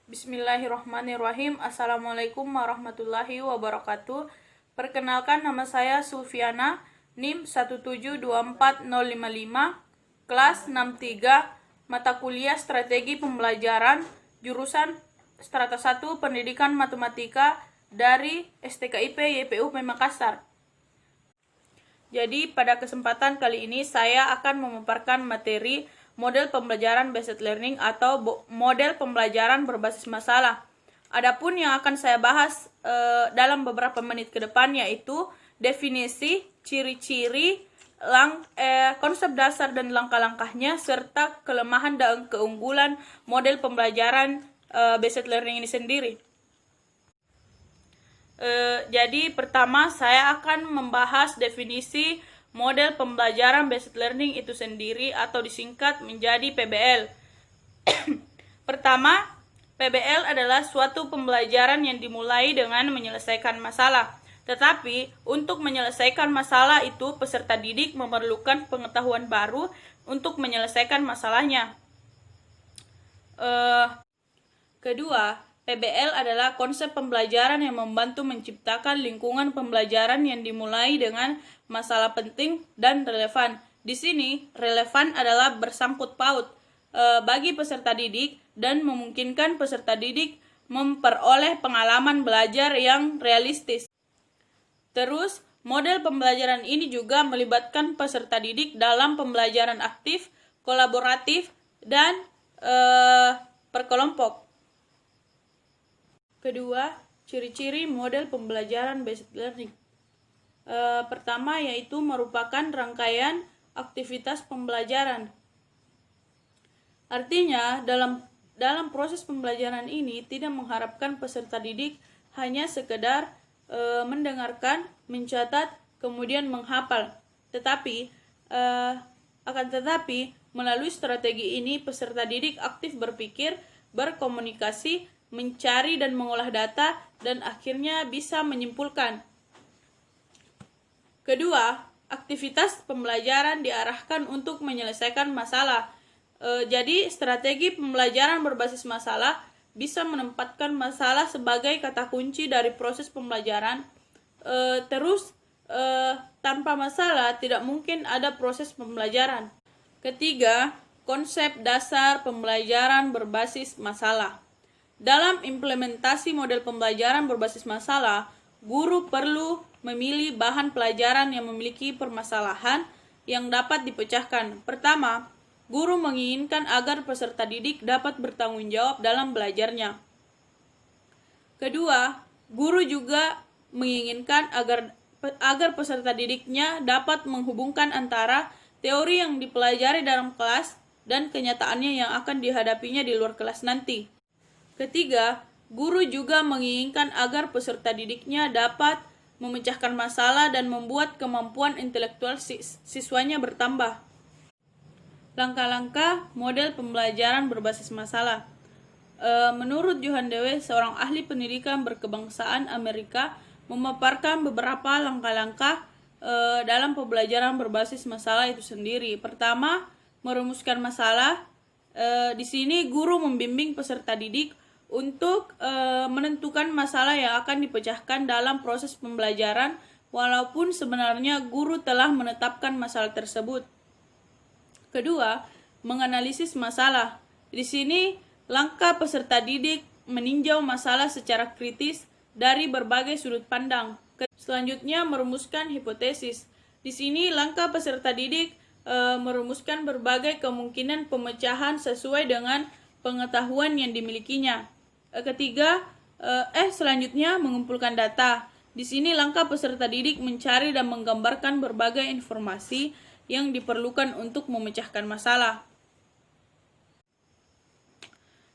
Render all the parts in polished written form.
Bismillahirrahmanirrahim. Assalamualaikum warahmatullahi wabarakatuh. Perkenalkan, nama saya Sulfiana, NIM 1724055, kelas 63, mata kuliah Strategi Pembelajaran, jurusan Strata 1 Pendidikan Matematika dari STKIP YPUP Makassar. Jadi pada kesempatan kali ini saya akan memaparkan materi model pembelajaran based learning atau model pembelajaran berbasis masalah. Adapun yang akan saya bahas dalam beberapa menit ke depan yaitu definisi, ciri-ciri, konsep dasar dan langkah-langkahnya, serta kelemahan dan keunggulan model pembelajaran based learning ini sendiri. Jadi pertama saya akan membahas definisi model pembelajaran based learning itu sendiri atau disingkat menjadi PBL. Pertama, PBL adalah suatu pembelajaran yang dimulai dengan menyelesaikan masalah. Tetapi untuk menyelesaikan masalah itu peserta didik memerlukan pengetahuan baru untuk menyelesaikan masalahnya. Kedua, PBL adalah konsep pembelajaran yang membantu menciptakan lingkungan pembelajaran yang dimulai dengan masalah penting dan relevan. Di sini, relevan adalah bersangkut paut bagi peserta didik dan memungkinkan peserta didik memperoleh pengalaman belajar yang realistis. Terus, model pembelajaran ini juga melibatkan peserta didik dalam pembelajaran aktif, kolaboratif, dan berkelompok. Kedua, ciri-ciri model pembelajaran based learning. Pertama yaitu merupakan rangkaian aktivitas pembelajaran. Artinya, dalam proses pembelajaran ini tidak mengharapkan peserta didik hanya sekedar mendengarkan, mencatat, kemudian menghafal. Akan tetapi, melalui strategi ini peserta didik aktif berpikir, berkomunikasi, mencari dan mengolah data, dan akhirnya bisa menyimpulkan. Kedua, aktivitas pembelajaran diarahkan untuk menyelesaikan masalah. Jadi, strategi pembelajaran berbasis masalah bisa menempatkan masalah sebagai kata kunci dari proses pembelajaran. Tanpa masalah tidak mungkin ada proses pembelajaran. Ketiga, konsep dasar pembelajaran berbasis masalah. Dalam implementasi model pembelajaran berbasis masalah, guru perlu memilih bahan pelajaran yang memiliki permasalahan yang dapat dipecahkan. Pertama, guru menginginkan agar peserta didik dapat bertanggung jawab dalam belajarnya. Kedua, guru juga menginginkan agar peserta didiknya dapat menghubungkan antara teori yang dipelajari dalam kelas dan kenyataannya yang akan dihadapinya di luar kelas nanti. Ketiga, guru juga menginginkan agar peserta didiknya dapat memecahkan masalah dan membuat kemampuan intelektual siswanya bertambah. Langkah-langkah model pembelajaran berbasis masalah. Menurut Johan Dewey, seorang ahli pendidikan berkebangsaan Amerika, memaparkan beberapa langkah-langkah dalam pembelajaran berbasis masalah itu sendiri. Pertama, merumuskan masalah. Di sini guru membimbing peserta didik untuk menentukan masalah yang akan dipecahkan dalam proses pembelajaran, walaupun sebenarnya guru telah menetapkan masalah tersebut. Kedua, menganalisis masalah. Di sini, langkah peserta didik meninjau masalah secara kritis dari berbagai sudut pandang. Selanjutnya, merumuskan hipotesis. Di sini, langkah peserta didik merumuskan berbagai kemungkinan pemecahan sesuai dengan pengetahuan yang dimilikinya. Selanjutnya mengumpulkan data. Di sini langkah peserta didik mencari dan menggambarkan berbagai informasi yang diperlukan untuk memecahkan masalah.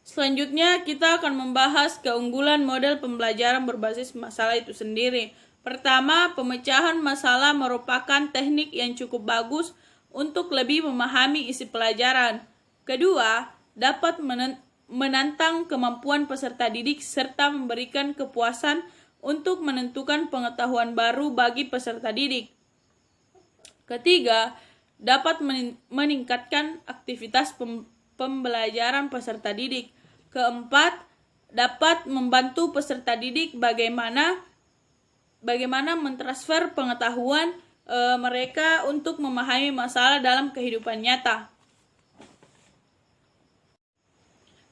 Selanjutnya kita akan membahas keunggulan model pembelajaran berbasis masalah itu sendiri. Pertama, pemecahan masalah merupakan teknik yang cukup bagus untuk lebih memahami isi pelajaran. Kedua, dapat menantang kemampuan peserta didik serta memberikan kepuasan untuk menentukan pengetahuan baru bagi peserta didik. Ketiga, dapat meningkatkan aktivitas pembelajaran peserta didik. Keempat, dapat membantu peserta didik bagaimana mentransfer pengetahuan mereka untuk memahami masalah dalam kehidupan nyata.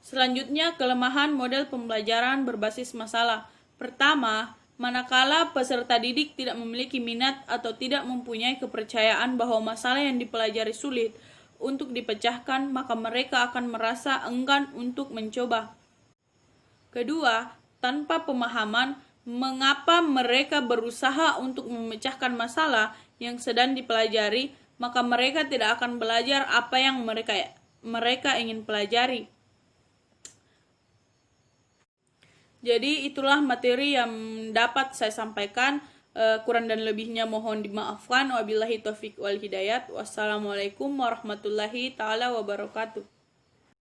Selanjutnya, kelemahan model pembelajaran berbasis masalah. Pertama, manakala peserta didik tidak memiliki minat atau tidak mempunyai kepercayaan bahwa masalah yang dipelajari sulit untuk dipecahkan, maka mereka akan merasa enggan untuk mencoba. Kedua, tanpa pemahaman mengapa mereka berusaha untuk memecahkan masalah yang sedang dipelajari, maka mereka tidak akan belajar apa yang mereka ingin pelajari. Jadi itulah materi yang dapat saya sampaikan. Kurang dan lebihnya mohon dimaafkan. Wabillahi taufiq wal hidayat. Wassalamualaikum warahmatullahi taala wabarakatuh.